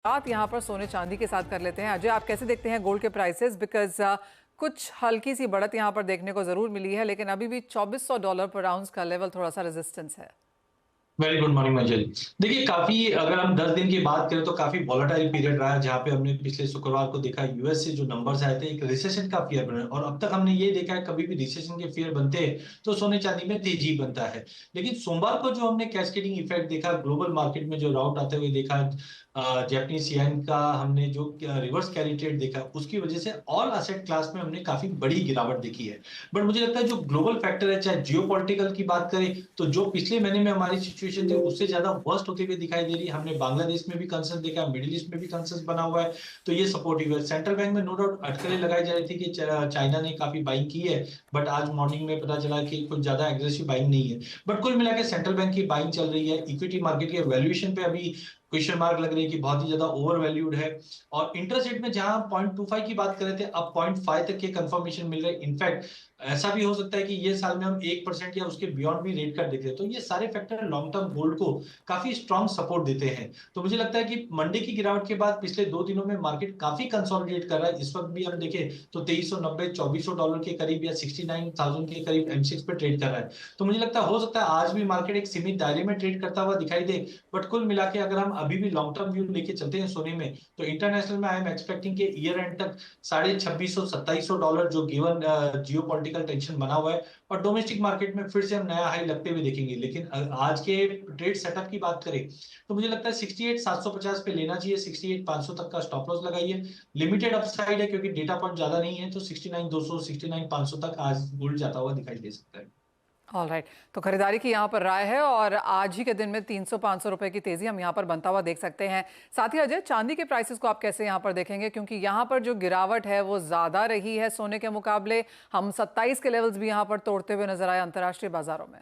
बात यहाँ पर सोने चांदी के साथ कर लेते हैं। अजय, आप कैसे देखते हैं गोल्ड के प्राइसेस? बिकॉज कुछ हल्की सी बढ़त यहाँ पर देखने को जरूर मिली है, लेकिन अभी भी $2400 पर आउंस का लेवल थोड़ा सा रेजिस्टेंस है। वेरी गुड मॉर्निंग मंजिल। देखिए, काफी अगर हम 10 दिन की बात करें तो काफी वॉलेटाइल पीरियड रहा है, जहां पे हमने पिछले शुक्रवार को देखा यूएस से जो नंबर्स आए थे, एक रिसेशन का फियर बना, और अब तक हमने ये देखा है कभी भी रिसेशन के फियर बनते हैं तो सोने चांदी में तेजी बनता है। लेकिन सोमवार को जो हमने कैस्केडिंग इफेक्ट देखा, ग्लोबल मार्केट में जो राउट आते हुए देखा, जापानीज येन का हमने जो रिवर्स कैरी ट्रेड देखा, उसकी वजह से ऑल असेट क्लास में हमने काफी बड़ी गिरावट देखी है। बट मुझे लगता है जो ग्लोबल फैक्टर है, चाहे जियो की बात करें, तो जो पिछले महीने में हमारी सिचुएशन थी उससे ज्यादा वर्स्ट होते हुए दिखाई दे रही है। हमने बांग्लादेश में भी कंसर्न देखा, मिडिल ईस्ट में भी कंसर्न बना हुआ है, तो ये सपोर्टिव है। सेंट्रल बैंक में नो डाउट अटकलें लगाई जा रही थी कि चाइना ने काफी बाइंग की है, बट आज मॉर्निंग में पता चला कि कुछ ज्यादा एग्रेसिव बाइंग नहीं है। बट कुल मिला के सेंट्रल बैंक की बाइंग चल रही है। इक्विटी मार्केट के वैल्यूएशन पे अभी क्वेश्चन मार्क लग रही है कि बहुत ही ज्यादा ओवर वैल्यूड है। और इंटरेस्ट रेट में जहां 0.25 की बात कर रहे थे, अब 0.5 तक के कंफर्मेशन मिल रहे हैं। इनफैक्ट ऐसा भी हो सकता है कि ये साल में हम 1% या उसके बियॉन्ड भी रेट कट देते हैं। तो ये सारे फैक्टर लॉन्ग टर्म गोल्ड को काफी स्ट्रॉन्ग सपोर्ट देते हैं। तो मुझे लगता है कि मंडे की गिरावट के बाद पिछले 2 दिनों में मार्केट काफी कंसोलिडेट कर रहा है। इस वक्त भी हम देखें तो 2390 $2400 के करीब या 69,000 के करीब एमसिक्स पे ट्रेड कर रहा है। तो मुझे लगता है हो सकता है आज भी मार्केट एक सीमित दायरे में ट्रेड करता हुआ दिखाई दे। बट कुल मिला के अगर हम अभी भी लॉन्ग टर्म व्यू लेके चलते हैं सोने में, तो इंटरनेशनल में आई एम एक्सपेक्टिंग के ईयर एंड तक $2600-2700 जो गिवन जियो पॉलिटिकल टेंशन बना हुआ है, और डोमेस्टिक मार्केट में फिर से हम नया हाई लगते हुए देखेंगे। लेकिन आज के ट्रेड सेटअप की बात करें तो मुझे लगता है 68,750 पे लेना चाहिए, 68,500 तक का स्टॉप लॉस लगाइए। लिमिटेड अपसाइड है क्योंकि डेटा पॉइंट ज्यादा नहीं है, तो 69,200 69,500 तक आज गोल्ड जाता हुआ दिखाई दे सकता है। ऑल राइट, तो खरीदारी की यहाँ पर राय है और आज ही के दिन में 300-500 रुपए की तेजी हम यहाँ पर बनता हुआ देख सकते हैं। साथ ही अजय, चांदी के प्राइसेस को आप कैसे यहाँ पर देखेंगे? क्योंकि यहाँ पर जो गिरावट है वो ज्यादा रही है सोने के मुकाबले। हम 27 के लेवल्स भी यहाँ पर तोड़ते हुए नजर आए अंतर्राष्ट्रीय बाजारों में।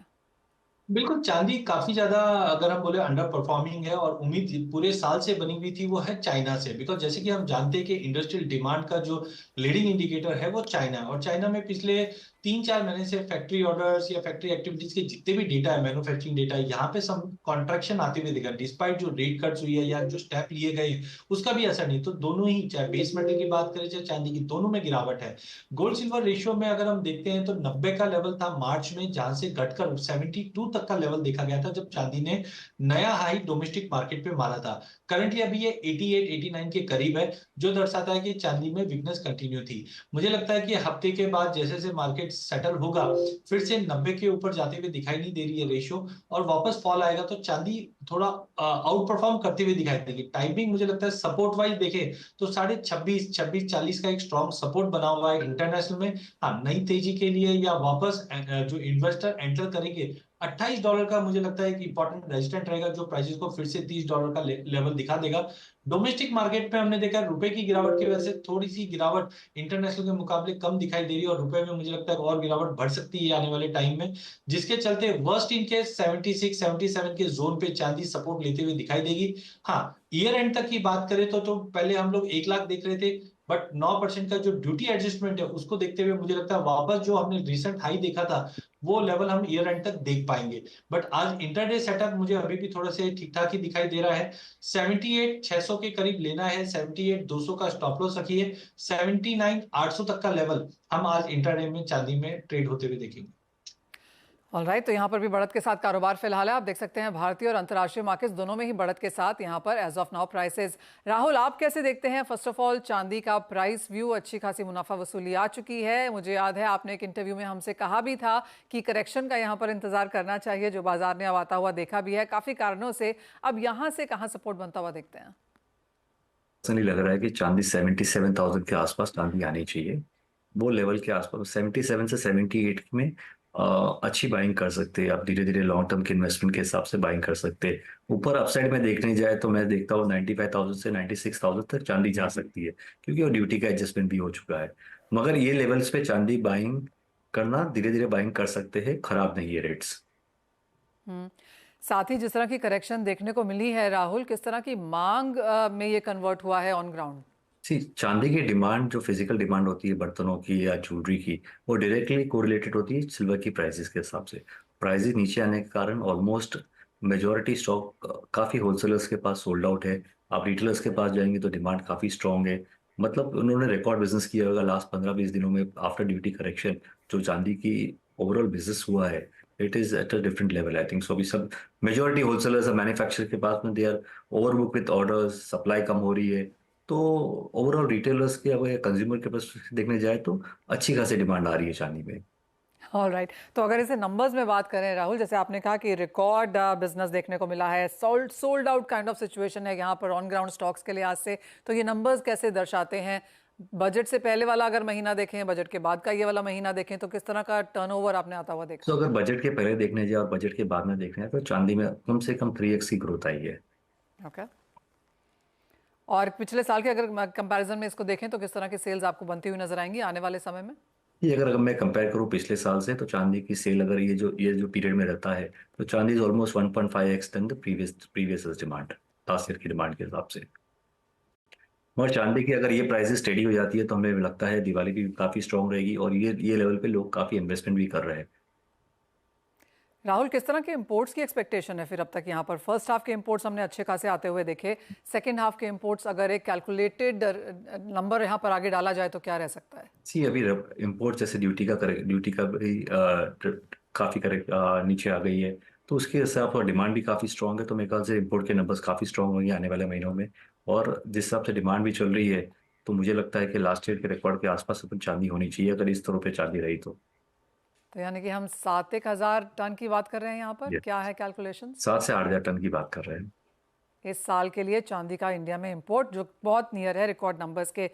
बिल्कुल, चांदी काफी ज्यादा अगर हम बोले अंडर परफॉर्मिंग है, और उम्मीद पूरे साल से बनी हुई थी वो है चाइना से। बिकॉज जैसे कि हम जानते हैं कि इंडस्ट्रियल डिमांड का जो लीडिंग इंडिकेटर है वो चाइना है, और चाइना में पिछले 3-4 महीने से फैक्ट्री ऑर्डर्स या फैक्ट्री एक्टिविटीज के जितने भी डेटा है, मैन्युफैक्चरिंग डेटा है, यहाँ पे सब कॉन्ट्रैक्शन आते हुए दिखा, डिस्पाइट जो रेट कट्स हुई है या जो स्टेप लिए गए उसका भी असर नहीं। तो दोनों ही, चाहे बेस मेटल की बात करें चाहे चांदी की, दोनों में गिरावट है। गोल्ड सिल्वर रेशियो में अगर हम देखते हैं तो 90 का लेवल था मार्च में, जहां से घटकर 72 तक का लेवल देखा गया था जब चांदी ने नया हाई डोमेस्टिक मार्केट पे मारा था। करंटली अभी ये 88 89 के करीब है, जो दर्शाता है कि चांदी में वीकनेस कंटिन्यू थी। मुझे लगता है कि हफ्ते के बाद जैसे जैसे मार्केट सेटल होगा, फिर से 90 के ऊपर जाते हुए दिखाई नहीं दे रही है रेशियो, और वापस फॉल आएगा तो चांदी थोड़ा आउट परफॉर्म करते हुए दिखाई देगी। टाइमिंग मुझे लगता है सपोर्ट वाइज देखे तो 26.5 26-40 का एक स्ट्रॉन्ग सपोर्ट बना हुआ है इंटरनेशनल में। हाँ, नई तेजी के लिए या वापस जो इन्वेस्टर एंटर करेंगे, $28 का मुझे लगता है कि इंपॉर्टेंट रेजिस्टेंट रहेगा, जो प्राइसेस को फिर से $30 का लेवल दिखा देगा। डोमेस्टिक मार्केट पे हमने देखा रुपए की गिरावट की वजह से थोड़ी सी गिरावट इंटरनेशनल के मुकाबले कम दिखाई दे रही है, और रुपए में मुझे लगता है और गिरावट बढ़ सकती है आने वाले टाइम में, जिसके चलते वर्स्ट इन केस 76 77 के जोन पे चांदी सपोर्ट लेते हुए दिखाई देगी। हाँ, ईयर एंड तक की बात करें तो पहले हम लोग 1 लाख देख रहे थे, बट 9% का जो ड्यूटी एडजस्टमेंट है उसको देखते हुए मुझे लगता है वापस जो हमने रिसेंट हाई देखा था वो लेवल हम ईयर एंड तक देख पाएंगे। बट आज इंटरडे सेटअप मुझे अभी भी थोड़ा से ठीक ठाक ही दिखाई दे रहा है। 78,600 के करीब लेना है, 78,200 का स्टॉप लॉस रखिए, 79,800 तक का लेवल हम आज इंटरडे में चांदी में ट्रेड होते हुए देखेंगे। ऑल राइट, तो यहाँ पर भी बढ़त के साथ कारोबार फिलहाल है। आप देख सकते हैं भारतीय और अंतर्राष्ट्रीय मार्केट्स दोनों में ही बढ़त के साथ यहाँ पर as of now prices. Rahul, आप कैसे देखते हैं? फर्स्ट ऑफ ऑल, चांदी का प्राइस व्यू, अच्छी खासी मुनाफा वसूली आ चुकी है। मुझे याद है आपने एक इंटरव्यू में हमसे कहा भी था कि करेक्शन का यहाँ पर इंतजार करना चाहिए, जो बाजार ने अब आता हुआ देखा भी है काफी कारणों से। अब यहाँ से कहाँ सपोर्ट बनता हुआ देखते हैं? नहीं लग रहा है कि चांदी 77,000 के आसपास चांदी आनी चाहिए। वो लेवल के आसपास 77 से 78 में अच्छी बाइंग कर सकते हैं। आप धीरे धीरे लॉन्ग टर्म के इन्वेस्टमेंट के हिसाब से बाइंग कर सकते हैं। ऊपर अपसाइड में देखने जाए तो मैं देखता हूँ 95,000 से 96,000 तक चांदी जा सकती है, क्योंकि वो ड्यूटी का एडजस्टमेंट भी हो चुका है। मगर ये लेवल्स पे चांदी बाइंग करना, धीरे धीरे बाइंग कर सकते हैं, खराब नहीं है रेट्स। हम्म। साथ ही जिस तरह की करेक्शन देखने को मिली है राहुल, किस तरह की मांग में ये कन्वर्ट हुआ है ऑन ग्राउंड? सी, चांदी की डिमांड जो फिजिकल डिमांड होती है बर्तनों की या ज्वेलरी की, वो डायरेक्टली कोरिलेटेड होती है सिल्वर की प्राइसेस के हिसाब से। प्राइसेस नीचे आने के कारण ऑलमोस्ट मेजोरिटी स्टॉक काफी होलसेलर्स के पास सोल्ड आउट है। आप रिटेलर्स के पास जाएंगे तो डिमांड काफ़ी स्ट्रॉन्ग है। मतलब उन्होंने रिकॉर्ड बिजनेस किया होगा लास्ट 15-20 दिनों में आफ्टर ड्यूटी करेक्शन। जो चांदी की ओवरऑल बिजनेस हुआ है, it is at a different level I think so. अभी सब मेजोरिटी होलसेलर्स और मैन्युफैक्चरर के पास में they are overbook with orders, supply कम हो रही है। तो ओवरऑल रिटेलर्स के अगर कंज्यूमर के पास देखने जाए तो अच्छी खासी डिमांड आ रही है चांदी में। ऑल राइट, तो अगर इसे नंबर्स में बात करें राहुल, जैसे आपने कहा कि रिकॉर्ड बिजनेस देखने को मिला है, sold out kind of situation है यहाँ पर ऑन ग्राउंड स्टॉक्स के लिहाज से, तो ये नंबर्स कैसे दर्शाते हैं? बजट से पहले वाला अगर महीना देखें, बजट के बाद का ये वाला महीना देखें, तो किस तरह का टर्नओवर आपने आता हुआ देखा? तो अगर बजट के पहले देखने जाए और बजट के बाद में देखने जाए तो चांदी में कम से कम 3x की ग्रोथ आई है। ओके, और पिछले साल के अगर कंपैरिजन में इसको देखें तो किस तरह की सेल्स आपको बनती हुई नजर आएंगी आने वाले समय में? ये अगर मैं कंपेयर करूँ पिछले साल से तो चांदी की सेल अगर ये जो पीरियड में रहता है तो चांदी is almost 1.5x than the previous demand, last year की डिमांड के हिसाब से। और चांदी की अगर ये प्राइसेस स्टेडी हो जाती है तो हमें लगता है दिवाली भी काफ़ी स्ट्रॉन्ग रहेगी और ये लेवल पे लोग काफ़ी इन्वेस्टमेंट भी कर रहे हैं। राहुल, किस तरह के इंपोर्ट्स की एक्सपेक्टेशन है फिर अब तक यहाँ पर? फर्स्ट हाफ के इंपोर्ट्स हमने अच्छे खासे आते हुए देखे, सेकंड हाफ के इंपोर्ट्स अगर एक कैलकुलेटेड नंबर यहाँ पर आगे डाला जाए तो क्या रह सकता है? सी अभी इम्पोर्ट जैसे ड्यूटी का भी काफ़ी नीचे आ गई है, तो उसके हिसाब से डिमांड भी काफ़ी स्ट्रॉन्ग है। तो मेरे ख्याल से इम्पोर्ट के नंबर्स काफ़ी स्ट्रॉन्ग होंगे आने वाले महीनों में। और जिस हिसाब से डिमांड भी चल रही है तो मुझे लगता है कि लास्ट ईयर के रिकॉर्ड के आसपास अपन चांदी होनी चाहिए अगर इस तरह पे चांदी रही तो। तो यानी कि हम 7-1 हज़ार टन की बात कर रहे हैं यहाँ पर, ये क्या है कैलकुलेशन? 7 से 8 हज़ार टन की बात कर रहे हैं इस साल के लिए चांदी का इंडिया में इंपोर्ट, जो बहुत नियर है रिकॉर्ड नंबर्स के।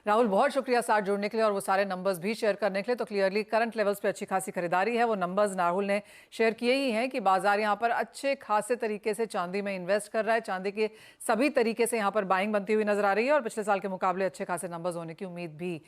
राहुल, बहुत शुक्रिया साथ जुड़ने के लिए और वो सारे नंबर्स भी शेयर करने के लिए। तो क्लियरली करंट लेवल्स पे अच्छी खासी खरीदारी है, वो नंबर्स राहुल ने शेयर किए ही हैं कि बाजार यहाँ पर अच्छे खासे तरीके से चांदी में इन्वेस्ट कर रहा है। चांदी के सभी तरीके से यहाँ पर बाइंग बनती हुई नजर आ रही है और पिछले साल के मुकाबले अच्छे खासे नंबर्स होने की उम्मीद भी।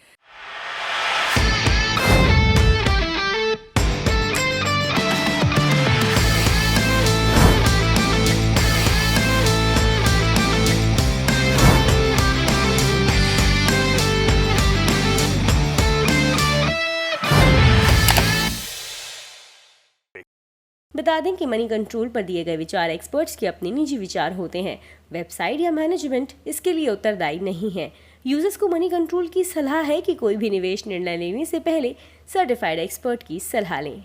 बता दें कि मनी कंट्रोल पर दिए गए विचार एक्सपर्ट्स के अपने निजी विचार होते हैं। वेबसाइट या मैनेजमेंट इसके लिए उत्तरदायी नहीं है। यूजर्स को मनी कंट्रोल की सलाह है कि कोई भी निवेश निर्णय लेने से पहले सर्टिफाइड एक्सपर्ट की सलाह लें।